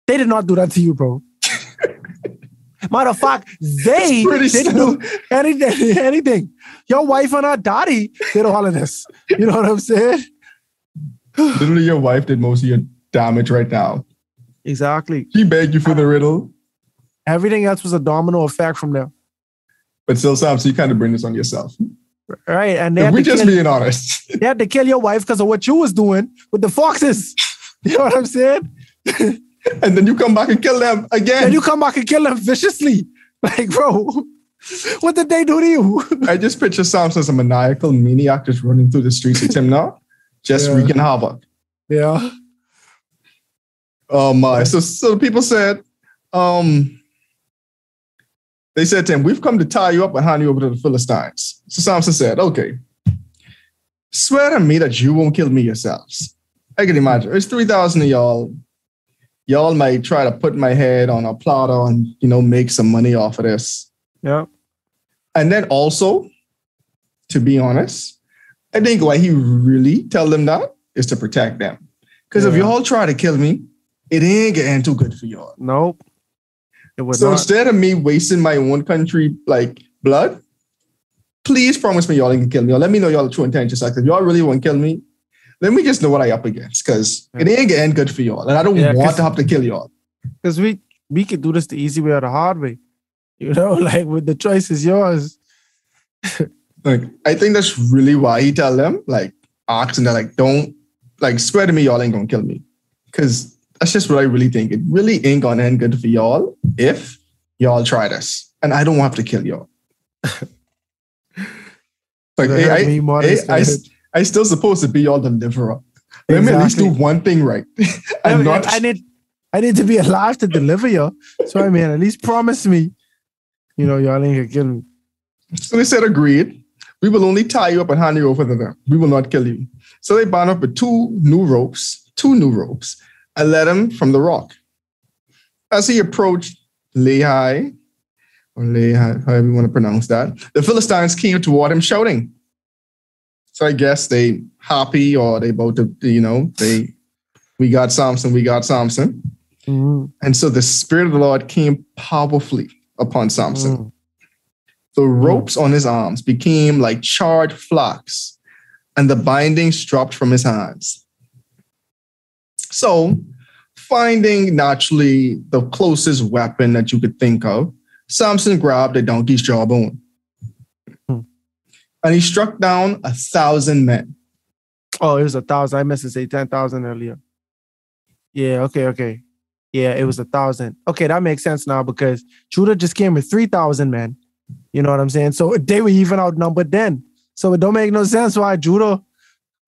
they did not do that to you, bro. Matter of fact, they didn't do anything. Your wife and her daddy did all of this. You know what I'm saying? Literally, your wife did most of your damage right now. Exactly. She begged you for the riddle. Everything else was a domino effect from there. But still, Sam, so you kind of bring this on yourself. Right. And we're just being honest. They had to kill your wife because of what you was doing with the foxes. You know what I'm saying? And then you come back and kill them again. And you come back and kill them viciously. Like, bro, what did they do to you? I just picture Samson as a maniacal maniac just running through the streets of Timnah, just wreaking havoc. Yeah. Oh my. So people said, they said to him, we've come to tie you up and hand you over to the Philistines. So Samson said, okay, swear to me that you won't kill me yourselves. I can imagine. There's 3,000 of y'all. Y'all might try to put my head on a platter and, make some money off of this. Yeah. And then also, to be honest, I think why he really tell them that is to protect them. Because if y'all try to kill me, it ain't getting too good for y'all. Nope. It would so not. Instead of me wasting my own country, blood, please promise me y'all ain't gonna kill me. Or let me know y'all true intentions. Like, if y'all really want to kill me, let me just know what I up against. Because it ain't getting good for y'all. And I don't want to have to kill y'all. Because we could do this the easy way or the hard way. With the choice is yours. I think that's really why he tell them, asking that, don't, swear to me y'all ain't gonna kill me. Because that's just what I really think. It really ain't gonna end good for y'all if y'all try this. And I don't want to kill y'all. I still supposed to be y'all deliverer. Let me at least do one thing right. I need to be alive to deliver you. So at least promise me, y'all ain't gonna kill me. So they said, agreed. We will only tie you up and hand you over to them. We will not kill you. So they bound up with two new ropes, and led him from the rock. As he approached Lehi, however you want to pronounce that, the Philistines came toward him shouting. So I guess they happy, or they about to, we got Samson. Mm-hmm. And so the Spirit of the Lord came powerfully upon Samson. Mm-hmm. The ropes on his arms became like charred flax, and the bindings dropped from his hands. So, finding naturally the closest weapon that you could think of, Samson grabbed a donkey's jawbone. And he struck down 1,000 men. Oh, it was 1,000. I meant to say 10,000 earlier. Yeah, okay. Yeah, it was 1,000. Okay, that makes sense now because Judah just came with 3,000 men. You know what I'm saying? So they were even outnumbered then. So it don't make no sense why Judah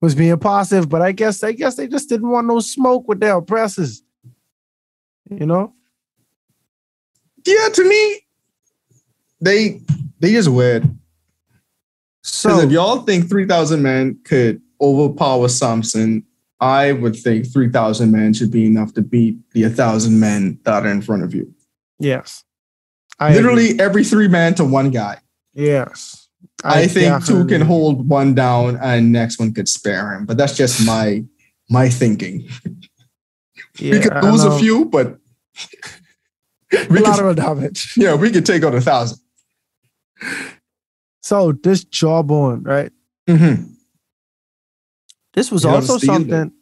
was being passive. But I guess they just didn't want no smoke with their oppressors. Yeah, to me, they just weird. So if y'all think 3,000 men could overpower Samson, I would think 3,000 men should be enough to beat the 1,000 men that are in front of you. Yes. Literally every 3 men to 1 guy. Yes. I think 2 can hold 1 down and next one could spare him. But that's just my thinking. Yeah, we could lose a few, but collateral damage. Yeah, we could take out 1,000. So this jawbone, right? Mm-hmm. This was also something.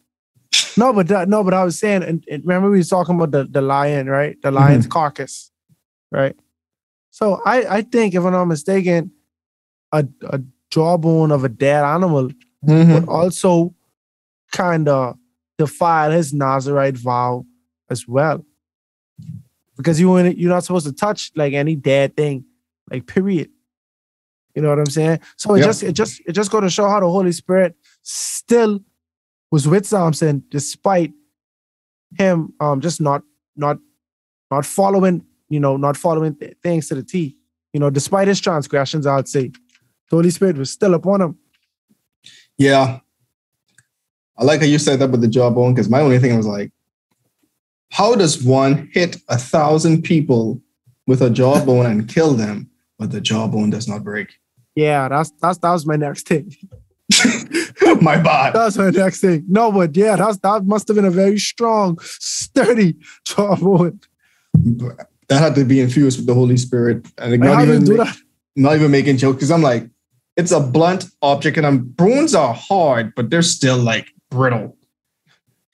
No, but I was saying, and remember we were talking about the lion, right? The lion's carcass, right? So I think, if I'm not mistaken, a jawbone of a dead animal would also kind of defile his Nazarite vow as well, because you're not supposed to touch any dead thing, period. You know what I'm saying? So it just go to show how the Holy Spirit still was with Samson despite him just not following, not following things to the T. Despite his transgressions, I'd say the Holy Spirit was still upon him. Yeah. I like how you said that with the jawbone, because my only thing was like, how does one hit 1,000 people with a jawbone and kill them, but the jawbone does not break? Yeah, that was my next thing. My bad. That's my next thing. No, but yeah, that must have been a very strong, sturdy jawbone. That had to be infused with the Holy Spirit. And like, not even making jokes, because I'm like, it's a blunt object, and bones are hard, but they're still like brittle.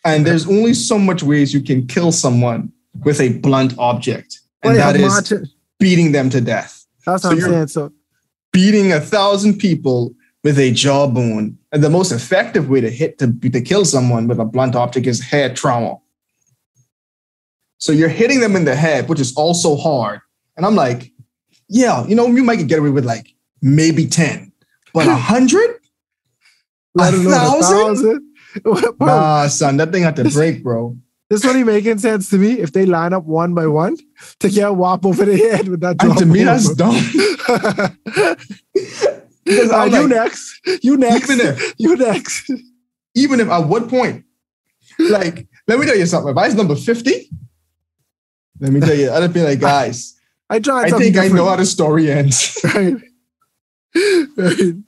And there's only so much ways you can kill someone with a blunt object, and that is beating them to death. That's what I'm saying. So beating 1,000 people with a jawbone, and the most effective way to kill someone with a blunt object is head trauma. So you're hitting them in the head, which is also hard. And I'm like, yeah, you might get away with like maybe 10, but 100? 1,000? Nah, son, that thing had to break, bro. This only making sense to me if they line up one by one to get a whop over the head with that jawbone. To me, that's dumb. You next. You next. Even if at what point? Like, let me tell you something. If I was number 50, let me tell you, I'd be like, guys, I think I know how the story ends. Right.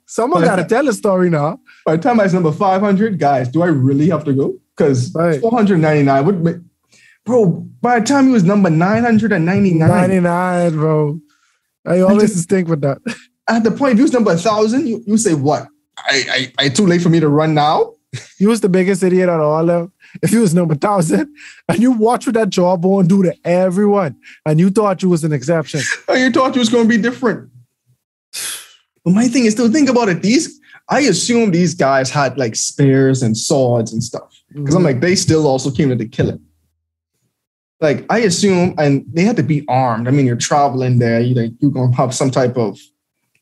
Someone got to tell a story now. By the time I was number 500, guys, do I really have to go? Because 499 would make, bro, by the time he was number 999. 99, bro. I always think with that. At the point, if he was number 1,000, you say, what? I too late for me to run now? He was the biggest idiot out of all of them. If he was number 1,000, and you watch with that jawbone do to everyone, and you thought you was an exception. You thought you was going to be different. But my thing is, still think about it. I assume these guys had like spears and swords and stuff. Because I'm like, they still also came to kill him. Like, I assume, and they had to be armed. I mean, you're traveling there, you're going to have some type of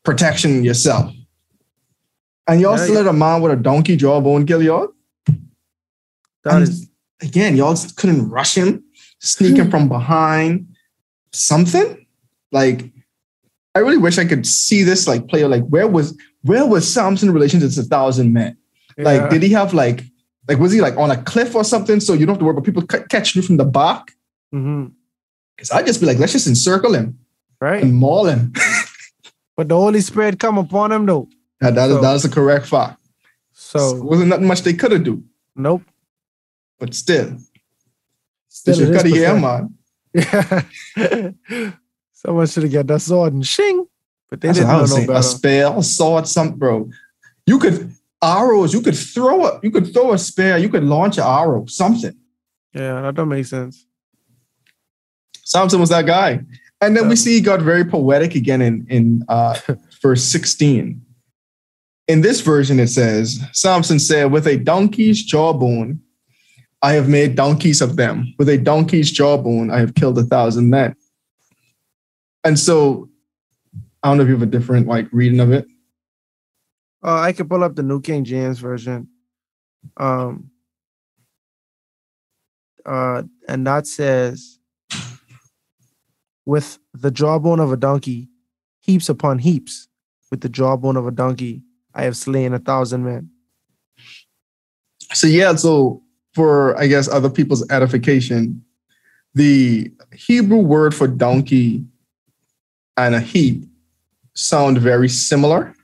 protection yourself. And y'all still let a man with a donkey jawbone kill y'all? Again, y'all couldn't rush him, sneak him from behind, something? Like, I really wish I could see this like play. Like, where was Samson in relation to this 1,000 men? Yeah. Like, did he have like was he like on a cliff or something? So you don't have to worry about people catching you from the back? Because I'd just be like, let's just encircle him, right, and maul him. But the Holy Spirit come upon him though. That is the correct fact. So it wasn't nothing much they could have do. Nope. But still they should cut the man. Yeah. Someone should have got that sword and shing. But they didn't know no better. A spear, a sword, something, bro. You could arrows. You could throw a spear. You could launch an arrow. Something. Yeah, that don't make sense. Samson was that guy, and then we see he got very poetic again in verse 16. In this version, it says, Samson said, "With a donkey's jawbone, I have made donkeys of them. With a donkey's jawbone, I have killed 1,000 men." And so, I don't know if you have a different like reading of it. I could pull up the New King James Version. And that says, with the jawbone of a donkey, heaps upon heaps. With the jawbone of a donkey, I have slain 1,000 men. So for, I guess, other people's edification, the Hebrew word for donkey and a heap sound very similar.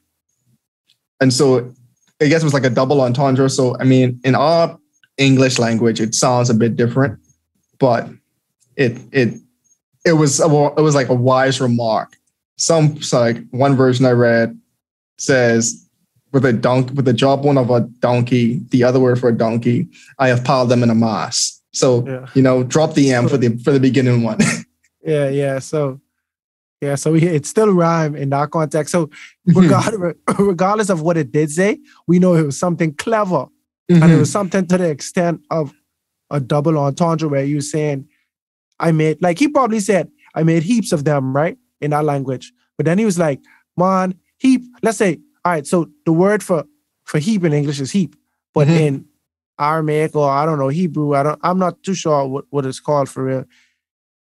And so I guess it was like a double entendre. So, I mean, in our English language, it sounds a bit different, but it was like a wise remark. So like one version I read says, with the jawbone of a donkey, the other word for a donkey, I have piled them in a mass. So, drop the M for the beginning one. So it still rhyme in that context. So regardless of what it did say, we know it was something clever. And it was something to the extent of a double entendre where you saying, he probably said, I made heaps of them, right? In that language. But then he was like, man, heap, let's say, all right, so the word for heap in English is heap. But in Aramaic or I don't know, Hebrew. I'm not too sure what it's called for real.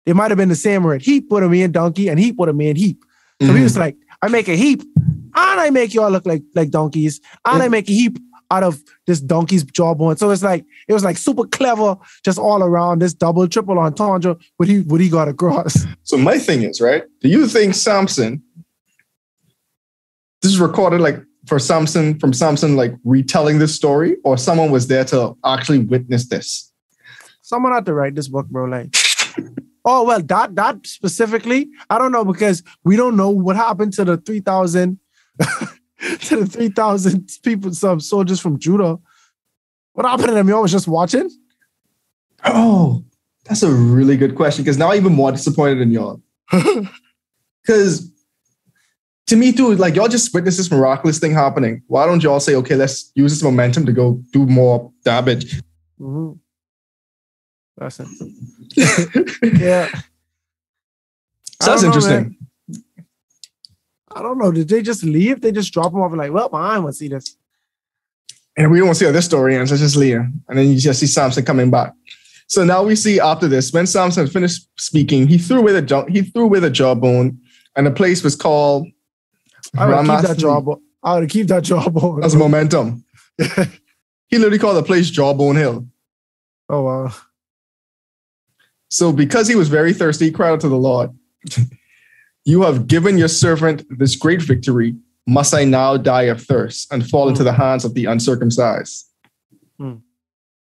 It might have been the same word. Heap would have mean donkey and heap would have mean heap. So he was like, I make a heap and I make y'all look like donkeys and I make a heap out of this donkey's jawbone. So it was like super clever just all around this double, triple entendre what he got across. So my thing is, right? Do you think Samson, this is recorded like from Samson, like retelling this story, or someone was there to actually witness this? Someone had to write this book, bro. Like, oh, well, that specifically, I don't know because we don't know what happened to the 3,000 to the 3,000 people, some soldiers from Judah. What happened to them? Y'all was just watching? Oh, that's a really good question because now I'm even more disappointed in y'all. Because to me too, like y'all just witnessed this miraculous thing happening. Why don't y'all say, okay, let's use this momentum to go do more damage? Mm-hmm. That's it. Yeah. So that's interesting. I don't know. Did they just leave? They just drop them off and like, well, I want to see this. And we don't want to see how this story ends. Let's just leave. And then you just see Samson coming back. So now we see after this, when Samson finished speaking, he threw away the jawbone, and the place was called. I would keep that jawbone. I would keep that jawbone. That's momentum. He literally called the place Jawbone Hill. Oh wow. So because he was very thirsty, he cried out to the Lord, "You have given your servant this great victory. Must I now die of thirst and fall into the hands of the uncircumcised?"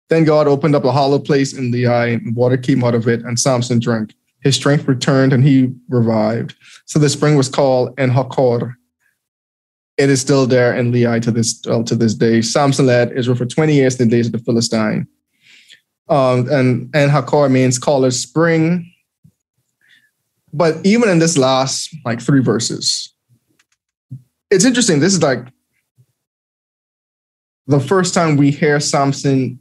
Then God opened up a hollow place in the eye, and water came out of it, and Samson drank. His strength returned, and he revived. So the spring was called En-Hakkore. It is still there in Lehi to this day. Samson led Israel for 20 years in the days of the Philistine. And En-Hakkore means caller's spring. But even in this last like 3 verses, it's interesting. This is like the first time we hear Samson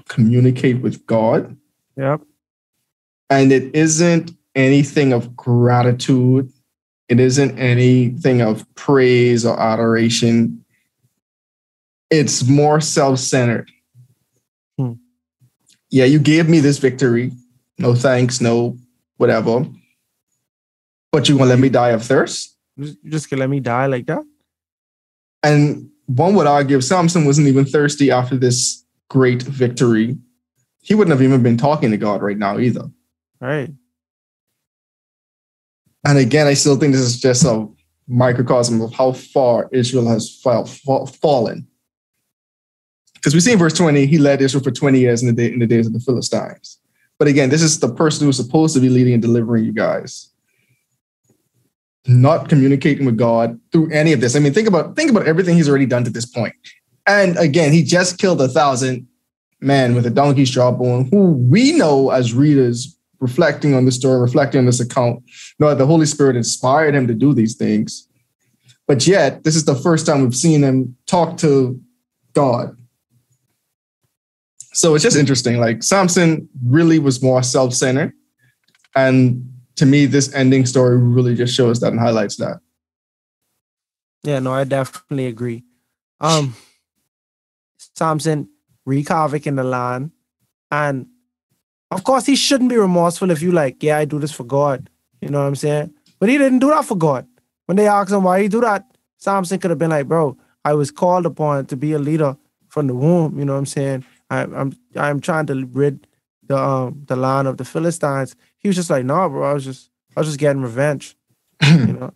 communicate with God. Yep. And it isn't anything of gratitude. It isn't anything of praise or adoration. It's more self-centered. Yeah, you gave me this victory. No thanks, no whatever. But you gonna let me die of thirst? You just gonna let me die like that? And one would argue if Samson wasn't even thirsty after this great victory, he wouldn't have even been talking to God right now either. Right. And again, I still think this is just a microcosm of how far Israel has fallen. Because we see in verse 20, he led Israel for 20 years in the days of the Philistines. But again, this is the person who's supposed to be leading and delivering you guys. Not communicating with God through any of this. I mean, think about everything he's already done to this point. And again, he just killed 1,000 men with a donkey's jawbone, who we know as readers, reflecting on the story, reflecting on this account, know that the Holy Spirit inspired him to do these things. But yet, this is the first time we've seen him talk to God. So it's just interesting. Like Samson really was more self-centered. And to me, this ending story really just shows that and highlights that. Yeah, no, I definitely agree. Samson wreaked havoc in the land. And of course, he shouldn't be remorseful if you like, yeah, I do this for God. You know what I'm saying? But he didn't do that for God. When they asked him why he do that, Samson could have been like, bro, I was called upon to be a leader from the womb. You know what I'm saying? I'm trying to rid the land of the Philistines. He was just like, no, bro, I was just getting revenge. You know,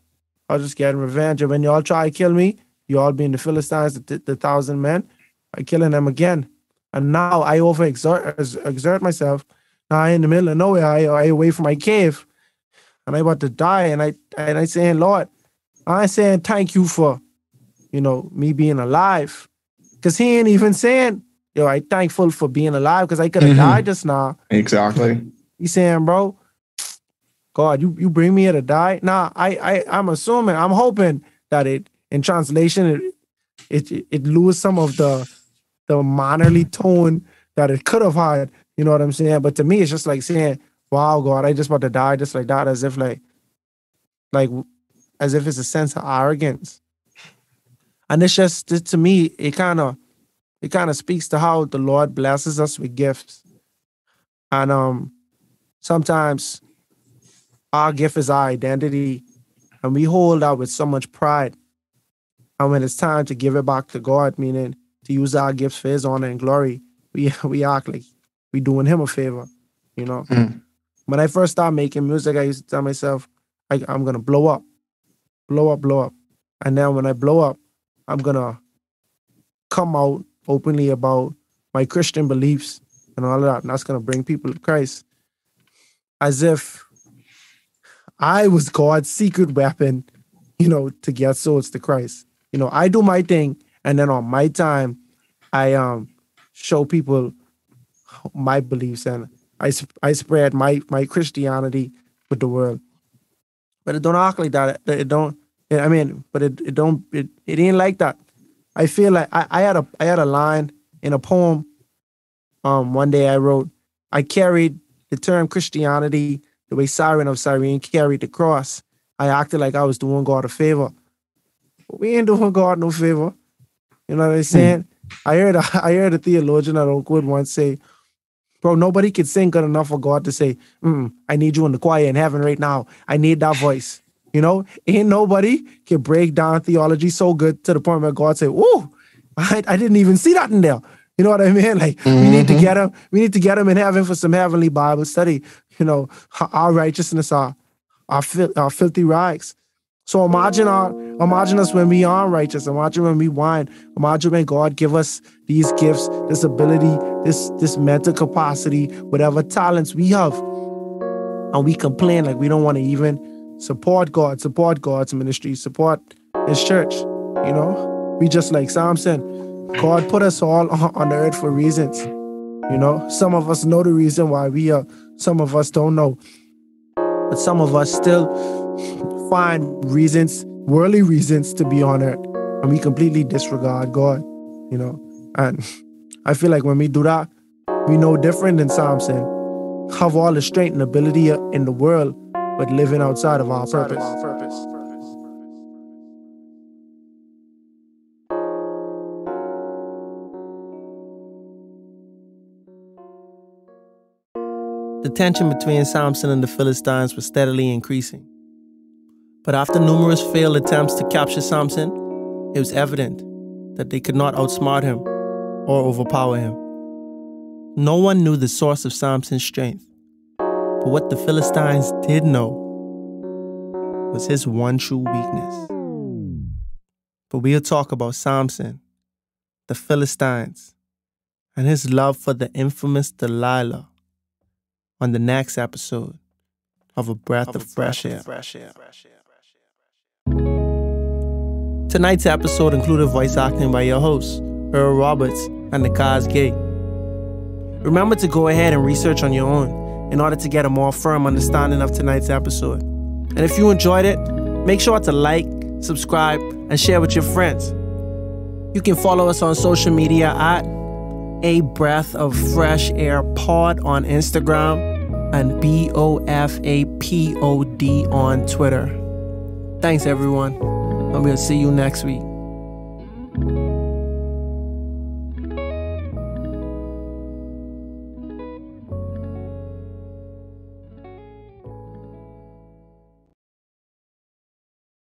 I was just getting revenge. And when y'all try to kill me, you all being the Philistines, the 1,000 men, I'm killing them again. And now I exert myself. Now I in the middle of nowhere. I away from my cave, and I about to die. And I saying, Lord, I saying thank you for, me being alive, because he ain't even saying, yo, I thankful for being alive because I could have died just now. Exactly. He's saying, bro, God, you bring me here to die. Nah, I'm assuming, I'm hoping that it in translation it lose some of the mannerly tone that it could have had. You know what I'm saying? But to me, it's just like saying, wow, God, I just about to die just like that, as if as if it's a sense of arrogance. And it's just, to me, it kind of It kind of speaks to how the Lord blesses us with gifts. And sometimes our gift is our identity, and we hold that with so much pride. And when it's time to give it back to God, meaning to use our gifts for his honor and glory, we act like we doing him a favor, you know? When I first started making music, I used to tell myself, I'm going to blow up. And then when I blow up, I'm going to come out openly about my Christian beliefs and all of that. And that's going to bring people to Christ. As if I was God's secret weapon, you know, to get souls to Christ. You know, I do my thing, and then on my time, I show people my beliefs, and I spread my Christianity with the world. But it don't act like that. It don't. I mean, but it don't. It ain't like that. I feel like I had a line in a poem. One day I wrote, I carried the term Christianity the way Siren of Cyrene carried the cross. I acted like I was doing God a favor. But we ain't doing God no favor. You know what I'm saying? I heard a theologian at Oakwood once say, bro, nobody can sing good enough for God to say, I need you in the choir in heaven right now. I need that voice. You know, ain't nobody can break down theology so good to the point where God say, "Whoa, I didn't even see that in there." You know what I mean? Like we need to get him. We need to get him in heaven for some heavenly Bible study. You know, our righteousness are filthy rags. So imagine us when we are righteous. Imagine when we whine. Imagine when God give us these gifts, this ability, this mental capacity, whatever talents we have, and we complain like we don't want to even support God, support God's ministry, support his church. You know, we just like Samson. God put us all on the earth for reasons. You know, some of us know the reason why we are. Some of us don't know. But some of us still find reasons, worldly reasons to be on earth. And we completely disregard God, you know. And I feel like when we do that, we no different than Samson. Have all the strength and ability in the world, but living outside of our purpose. The tension between Samson and the Philistines was steadily increasing. But after numerous failed attempts to capture Samson, it was evident that they could not outsmart him or overpower him. No one knew the source of Samson's strength, but what the Philistines did know was his one true weakness. But we'll talk about Samson, the Philistines, and his love for the infamous Delilah on the next episode of A Breath of Fresh Air. Tonight's episode included voice acting by your hosts, Earl Roberts and Nakhaz. Remember to go ahead and research on your own in order to get a more firm understanding of tonight's episode. And if you enjoyed it, make sure to like, subscribe, and share with your friends. You can follow us on social media at A Breath of Fresh Air Pod on Instagram and BOFAPOD on Twitter. Thanks everyone, and we'll see you next week.